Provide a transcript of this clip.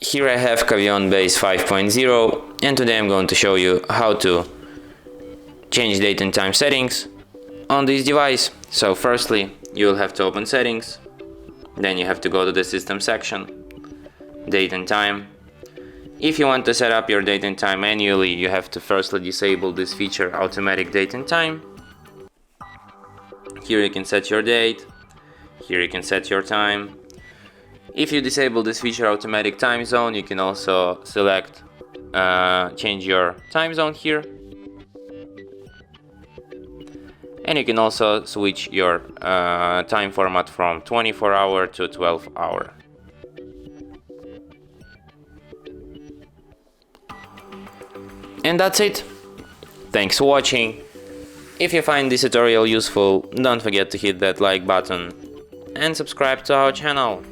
Here I have CAVION Base 5.0, and today I'm going to show you how to change date and time settings on this device. So firstly, you will have to open settings, then you have to go to the system section, date and time. If you want to set up your date and time manually, you have to firstly disable this feature, automatic date and time. Here you can set your date, here you can set your time. If you disable this feature, automatic time zone, you can also select change your time zone here, and you can also switch your time format from 24-hour to 12-hour. And that's it. Thanks for watching. If you find this tutorial useful, don't forget to hit that like button and subscribe to our channel.